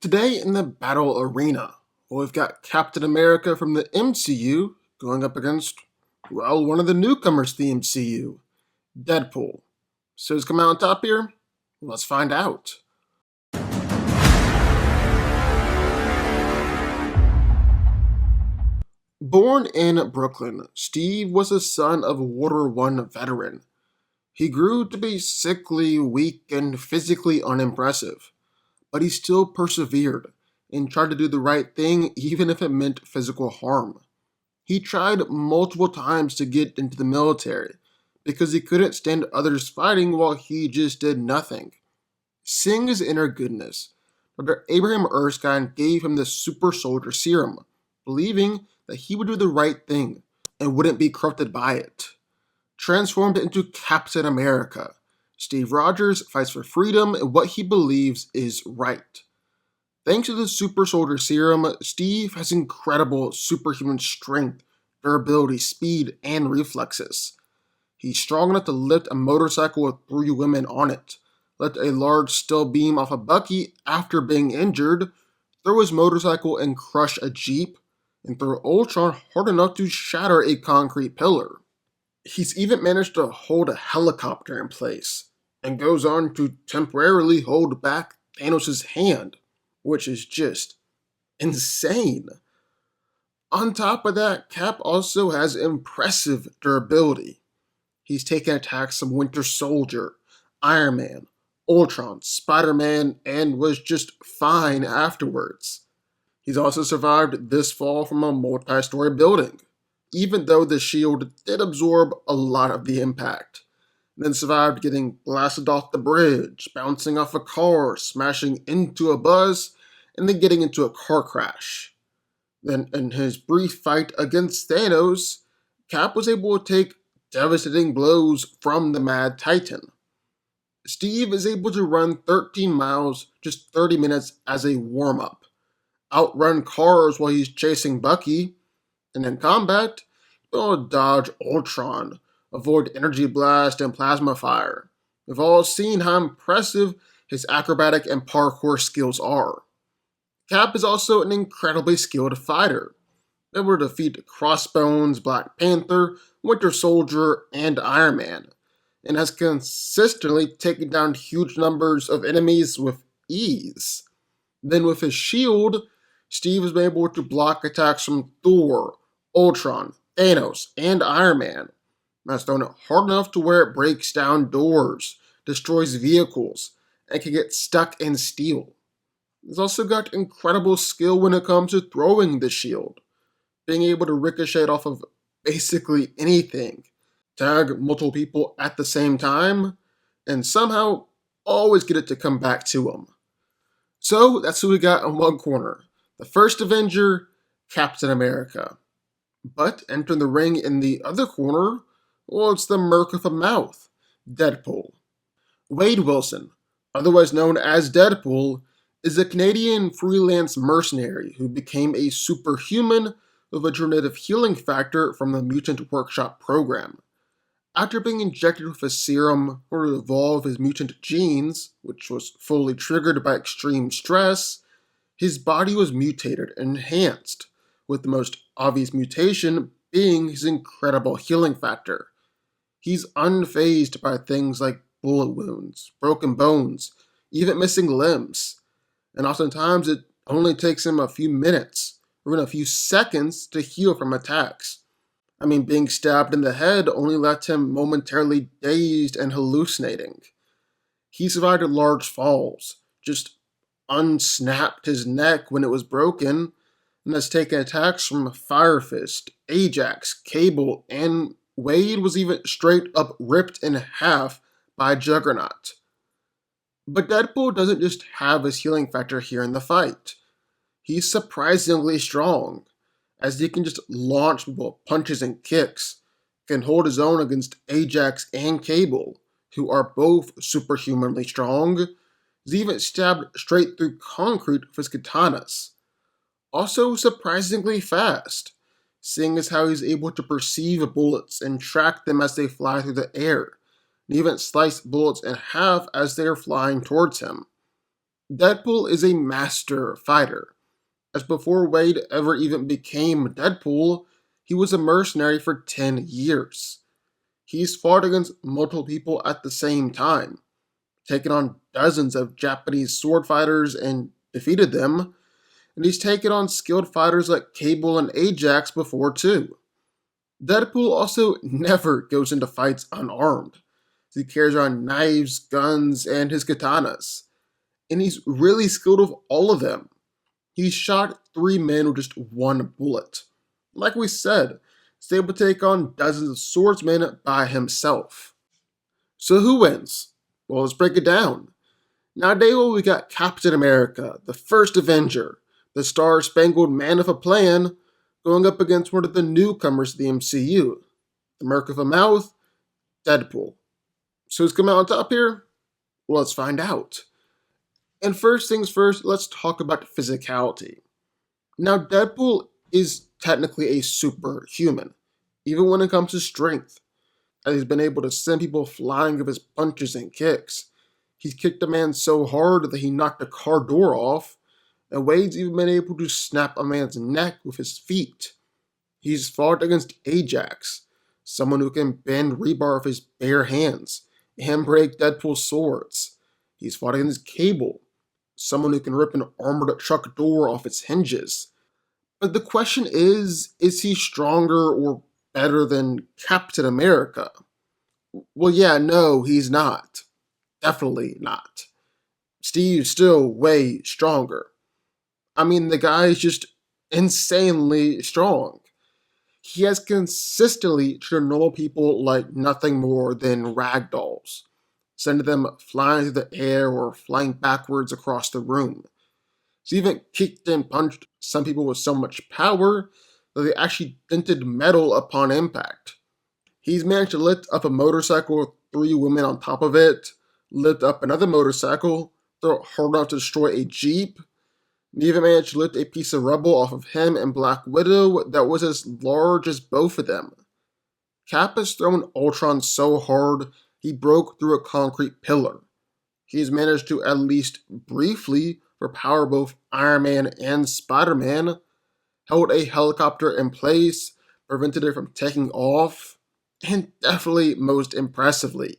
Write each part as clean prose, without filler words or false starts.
Today in the battle arena, we've got Captain America from the MCU going up against, well, one of the newcomers to the MCU, Deadpool. So who's coming out on top here? Let's find out. Born in Brooklyn, Steve was the son of a World War I veteran. He grew to be sickly, weak, and physically unimpressive, but he still persevered and tried to do the right thing even if it meant physical harm. He tried multiple times to get into the military because he couldn't stand others fighting while he just did nothing. Seeing his inner goodness, Dr. Abraham Erskine gave him the super soldier serum, believing that he would do the right thing and wouldn't be corrupted by it. Transformed into Captain America, Steve Rogers fights for freedom and what he believes is right. Thanks to the super soldier serum, Steve has incredible superhuman strength, durability, speed, and reflexes. He's strong enough to lift a motorcycle with 3 women on it, lift a large steel beam off a Bucky after being injured, throw his motorcycle and crush a Jeep, and throw Ultron hard enough to shatter a concrete pillar. He's even managed to hold a helicopter in place, and goes on to temporarily hold back Thanos' hand, which is just insane. On top of that, Cap also has impressive durability. He's taken attacks from Winter Soldier, Iron Man, Ultron, Spider-Man, and was just fine afterwards. He's also survived this fall from a multi-story building, even though the shield did absorb a lot of the impact. Then survived getting blasted off the bridge, bouncing off a car, smashing into a bus, and then getting into a car crash. Then, in his brief fight against Thanos, Cap was able to take devastating blows from the Mad Titan. Steve is able to run 13 miles just 30 minutes as a warm-up, outrun cars while he's chasing Bucky, and in combat, he'll dodge Ultron, avoid energy blast and plasma fire. We've all seen how impressive his acrobatic and parkour skills are. Cap is also an incredibly skilled fighter, able to defeat Crossbones, Black Panther, Winter Soldier, and Iron Man, and has consistently taken down huge numbers of enemies with ease. Then with his shield, Steve has been able to block attacks from Thor, Ultron, Thanos, and Iron Man. That's thrown it hard enough to where it breaks down doors, destroys vehicles, and can get stuck in steel. He's also got incredible skill when it comes to throwing the shield, being able to ricochet off of basically anything, tag multiple people at the same time, and somehow always get it to come back to him. So that's who we got in one corner. The first Avenger, Captain America. But entering the ring in the other corner, well, it's the Merc with a Mouth, Deadpool. Wade Wilson, otherwise known as Deadpool, is a Canadian freelance mercenary who became a superhuman with a regenerative healing factor from the Mutant Workshop program. After being injected with a serum or to evolve his mutant genes, which was fully triggered by extreme stress, his body was mutated and enhanced, with the most obvious mutation being his incredible healing factor. He's unfazed by things like bullet wounds, broken bones, even missing limbs, and oftentimes it only takes him a few minutes or even a few seconds to heal from attacks. I mean, being stabbed in the head only left him momentarily dazed and hallucinating. He survived large falls, just unsnapped his neck when it was broken, and has taken attacks from Fire Fist, Ajax, Cable, and Wade was even straight up ripped in half by Juggernaut. But Deadpool doesn't just have his healing factor here in the fight. He's surprisingly strong, as he can just launch people with punches and kicks, can hold his own against Ajax and Cable, who are both superhumanly strong. He's even stabbed straight through concrete with his katanas. Also surprisingly fast, seeing as how he's able to perceive bullets and track them as they fly through the air, and even slice bullets in half as they are flying towards him. Deadpool is a master fighter, as before Wade ever even became Deadpool, he was a mercenary for 10 years. He's fought against multiple people at the same time, taken on dozens of Japanese sword fighters and defeated them, and he's taken on skilled fighters like Cable and Ajax before too. Deadpool also never goes into fights unarmed. He carries around knives, guns, and his katanas, and he's really skilled with all of them. He shot 3 men with just one bullet. Like we said, he's able to take on dozens of swordsmen by himself. So who wins? Well, let's break it down. Nowadays, we got Captain America, the first Avenger, the Star Spangled Man of a Plan, going up against one of the newcomers to the MCU, the Merc of a Mouth, Deadpool. So who's coming out on top here? Well, let's find out. And first things first, let's talk about physicality. Now, Deadpool is technically a superhuman, even when it comes to strength, as he's been able to send people flying with his punches and kicks. He's kicked a man so hard that he knocked a car door off, and Wade's even been able to snap a man's neck with his feet. He's fought against Ajax, someone who can bend rebar with his bare hands and break Deadpool's swords. He's fought against Cable, someone who can rip an armored truck door off its hinges. But the question is he stronger or better than Captain America? Well, yeah, no, he's not. Definitely not. Steve's still way stronger. I mean, the guy's just insanely strong. He has consistently treated normal people like nothing more than rag dolls, sending them flying through the air or flying backwards across the room. He's even kicked and punched some people with so much power that they actually dented metal upon impact. He's managed to lift up a motorcycle with 3 women on top of it, lift up another motorcycle, throw it hard enough to destroy a Jeep, and even managed to lift a piece of rubble off of him and Black Widow that was as large as both of them. Cap has thrown Ultron so hard he broke through a concrete pillar. He's managed to at least briefly overpower both Iron Man and Spider Man, held a helicopter in place, prevented it from taking off, and definitely most impressively,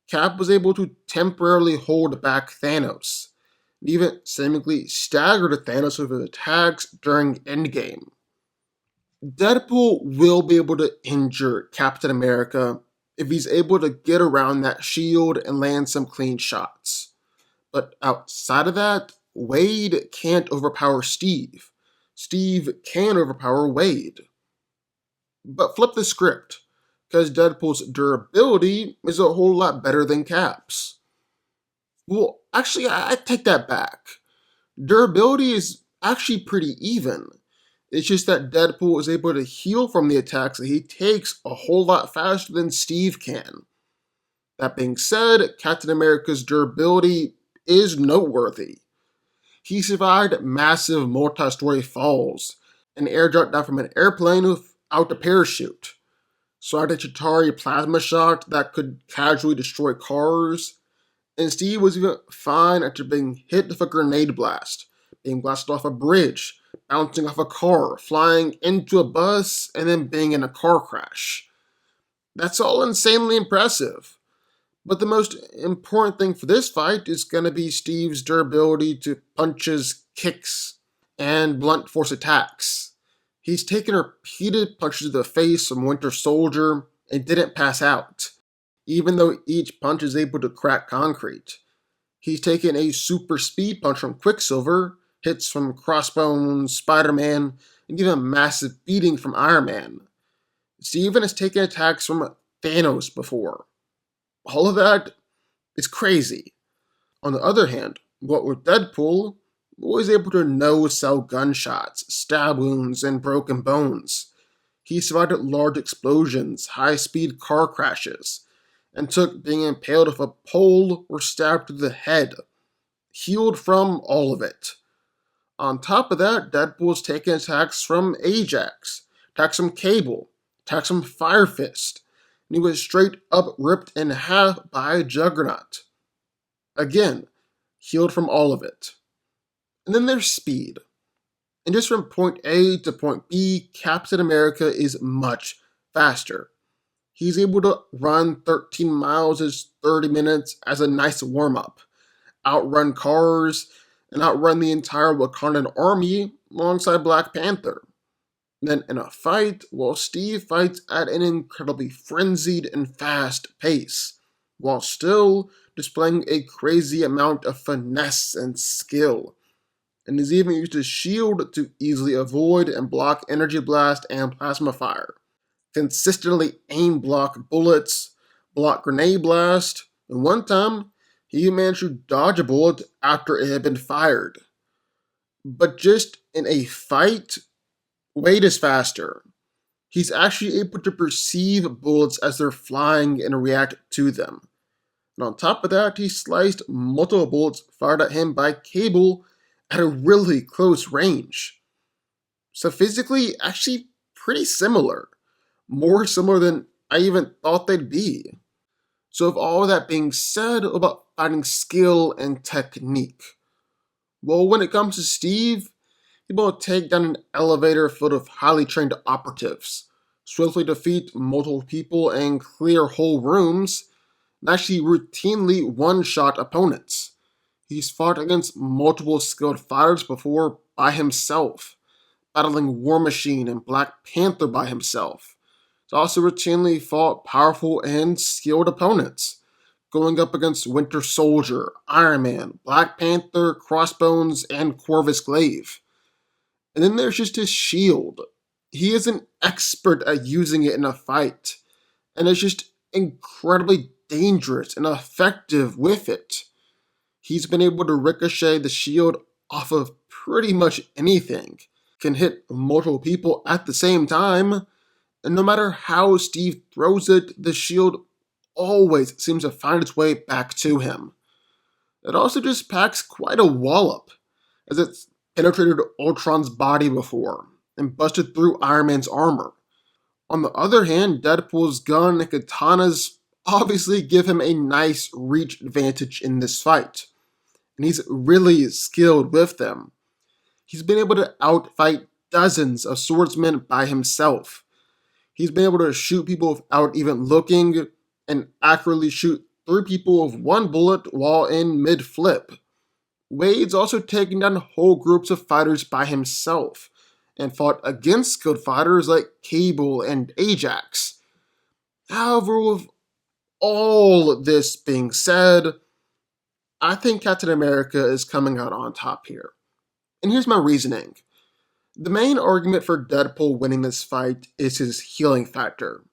Cap was able to temporarily hold back Thanos, and even seemingly staggered Thanos with his attacks during Endgame. Deadpool will be able to injure Captain America if he's able to get around that shield and land some clean shots. But outside of that, Wade can't overpower Steve. Steve can overpower Wade. But flip the script, because Deadpool's durability is a whole lot better than Cap's. Well, actually, I take that back. Durability is actually pretty even. It's just that Deadpool is able to heal from the attacks that he takes a whole lot faster than Steve can. That being said, Captain America's durability is noteworthy. He survived massive multi-story falls and air dropped down from an airplane without a parachute. Survived a Chitauri plasma shot that could casually destroy cars, and Steve was even fine after being hit with a grenade blast, being blasted off a bridge, bouncing off a car, flying into a bus, and then being in a car crash. That's all insanely impressive. But the most important thing for this fight is going to be Steve's durability to punches, kicks, and blunt force attacks. He's taken repeated punches to the face from Winter Soldier and didn't pass out, even though each punch is able to crack concrete. He's taken a super speed punch from Quicksilver, hits from Crossbones, Spider-Man, and even a massive beating from Iron Man. Steven has taken attacks from Thanos before. All of that is crazy. On the other hand, what with Deadpool, was able to no-sell gunshots, stab wounds, and broken bones. He survived large explosions, high-speed car crashes, and took being impaled with a pole or stabbed through the head. Healed from all of it. On top of that, Deadpool's taken attacks from Ajax, attacks from Cable, attacks from Fire Fist, and he was straight up ripped in half by Juggernaut. Again, healed from all of it. And then there's speed. And just from point A to point B, Captain America is much faster. He's able to run 13 miles in 30 minutes as a nice warm up, outrun cars, and outrun the entire Wakandan army alongside Black Panther. Then in a fight, well, Steve fights at an incredibly frenzied and fast pace, while still displaying a crazy amount of finesse and skill. And he's even used his shield to easily avoid and block energy blast and plasma fire. Consistently aim block bullets, block grenade blast, and one time he managed to dodge a bullet after it had been fired. But just in a fight, Wade is faster. He's actually able to perceive bullets as they're flying and react to them. And on top of that, he sliced multiple bullets fired at him by Cable at a really close range. So physically, actually pretty similar. More similar than I even thought they'd be. So with all that being said about fighting skill and technique, well, when it comes to Steve, he will take down an elevator full of highly trained operatives, swiftly defeat multiple people and clear whole rooms, and actually routinely one-shot opponents. He's fought against multiple skilled fighters before by himself, battling War Machine and Black Panther by himself. He's also routinely fought powerful and skilled opponents, going up against Winter Soldier, Iron Man, Black Panther, Crossbones, and Corvus Glaive. And then there's just his shield. He is an expert at using it in a fight, and is just incredibly dangerous and effective with it. He's been able to ricochet the shield off of pretty much anything, can hit multiple people at the same time, and no matter how Steve throws it, the shield always seems to find its way back to him. It also just packs quite a wallop, as it's penetrated Ultron's body before, and busted through Iron Man's armor. On the other hand, Deadpool's gun and katanas obviously give him a nice reach advantage in this fight, and he's really skilled with them. He's been able to outfight dozens of swordsmen by himself. He's been able to shoot people without even looking, and accurately shoot through people with one bullet while in mid-flip. Wade's also taken down whole groups of fighters by himself, and fought against skilled fighters like Cable and Ajax. However, with all this being said, I think Captain America is coming out on top here. And here's my reasoning. The main argument for Deadpool winning this fight is his healing factor,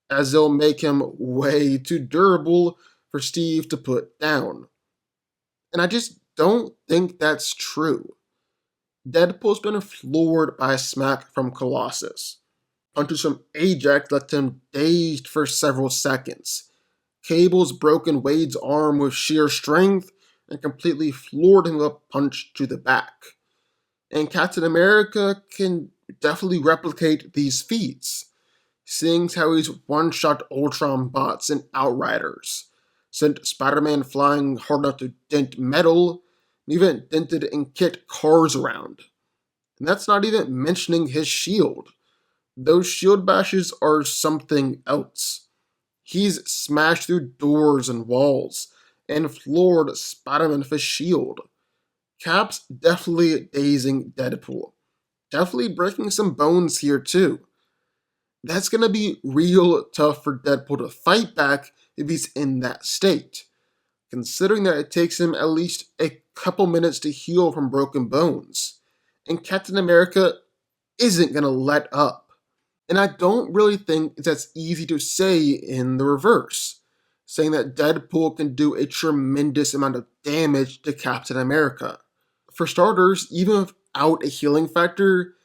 as it'll make him way too durable for Steve to put down. And I just don't think that's true. Deadpool's been floored by a smack from Colossus. Punches from Ajax left him dazed for several seconds. Cable's broken Wade's arm with sheer strength and completely floored him with a punch to the back. And Captain America can definitely replicate these feats, seeing how he's one-shot Ultron bots and Outriders, sent Spider-Man flying hard enough to dent metal, and even dented and kicked cars around. And that's not even mentioning his shield. Those shield bashes are something else. He's smashed through doors and walls, and floored Spider-Man with his shield. Cap's definitely dazing Deadpool. Definitely breaking some bones here too. That's gonna be real tough for Deadpool to fight back if he's in that state, considering that it takes him at least a couple minutes to heal from broken bones. And Captain America isn't gonna let up. And I don't really think it's as easy to say in the reverse, saying that Deadpool can do a tremendous amount of damage to Captain America. For starters, even without a healing factor,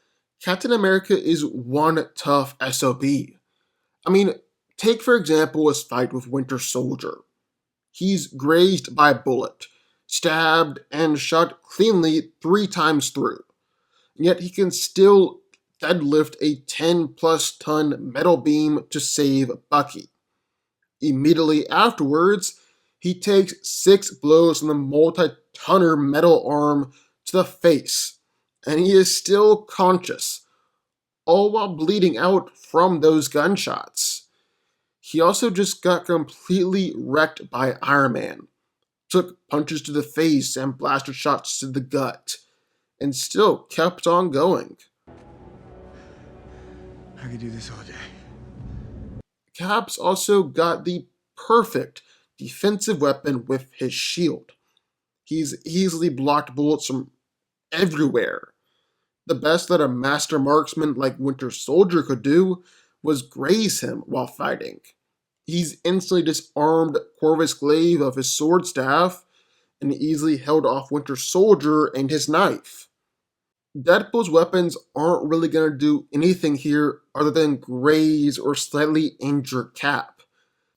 Captain America is one tough SOB. I mean, take for example his fight with Winter Soldier. He's grazed by a bullet, stabbed, and shot cleanly 3 times through. Yet he can still deadlift a 10+ ton metal beam to save Bucky. Immediately afterwards, he takes 6 blows from the tonner metal arm to the face, and he is still conscious, all while bleeding out from those gunshots. He also just got completely wrecked by Iron Man, took punches to the face and blaster shots to the gut, and still kept on going. I could do this all day. Cap's also got the perfect defensive weapon with his shield. He's easily blocked bullets from everywhere. The best that a master marksman like Winter Soldier could do was graze him while fighting. He's instantly disarmed Corvus Glaive of his sword staff and easily held off Winter Soldier and his knife. Deadpool's weapons aren't really going to do anything here other than graze or slightly injure Cap,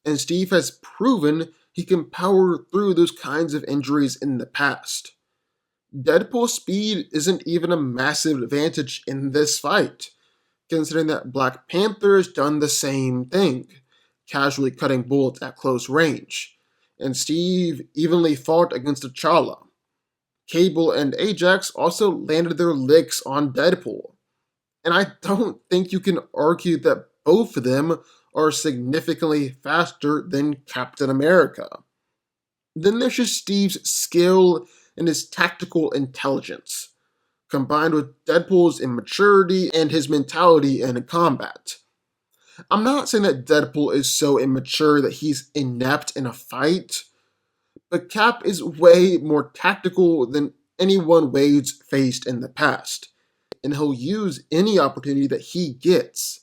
and Steve has proven he can power through those kinds of injuries in the past. Deadpool's speed isn't even a massive advantage in this fight, considering that Black Panther has done the same thing, casually cutting bullets at close range, and Steve evenly fought against T'Challa. Cable and Ajax also landed their licks on Deadpool, and I don't think you can argue that both of them are significantly faster than Captain America. Then there's just Steve's skill and his tactical intelligence, combined with Deadpool's immaturity and his mentality in combat. I'm not saying that Deadpool is so immature that he's inept in a fight, but Cap is way more tactical than anyone Wade's faced in the past, and he'll use any opportunity that he gets.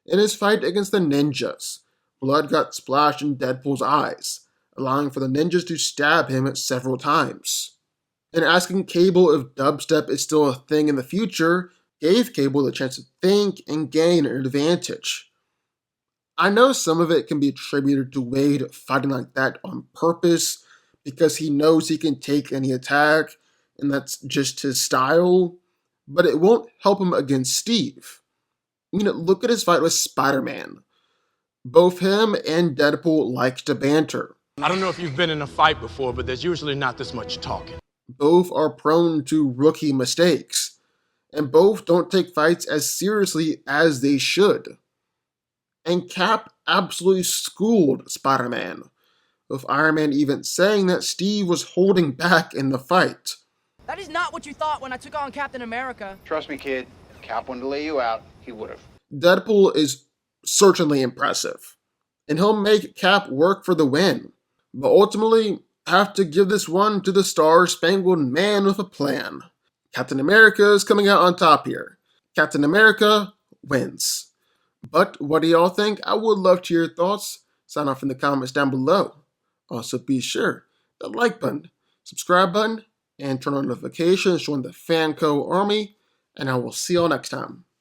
In his fight against the ninjas, blood got splashed in Deadpool's eyes, allowing for the ninjas to stab him several times. And asking Cable if dubstep is still a thing in the future gave Cable the chance to think and gain an advantage. I know some of it can be attributed to Wade fighting like that on purpose because he knows he can take any attack and that's just his style, but it won't help him against Steve. Look at his fight with Spider-Man. Both him and Deadpool like to banter. I don't know if you've been in a fight before, but there's usually not this much talking. Both are prone to rookie mistakes, and both don't take fights as seriously as they should. And Cap absolutely schooled Spider-Man, with Iron Man even saying that Steve was holding back in the fight. That is not what you thought when I took on Captain America. Trust me, kid. If Cap wanted to lay you out, he would have. Deadpool is certainly impressive, and he'll make Cap work for the win. But ultimately, have to give this one to the Star-Spangled Man with a plan. Captain America is coming out on top here. Captain America wins. But what do y'all think? I would love to hear your thoughts. Sign off in the comments down below. Also, be sure the like button, subscribe button, and turn on notifications, join the DanCo army, and I will see y'all next time.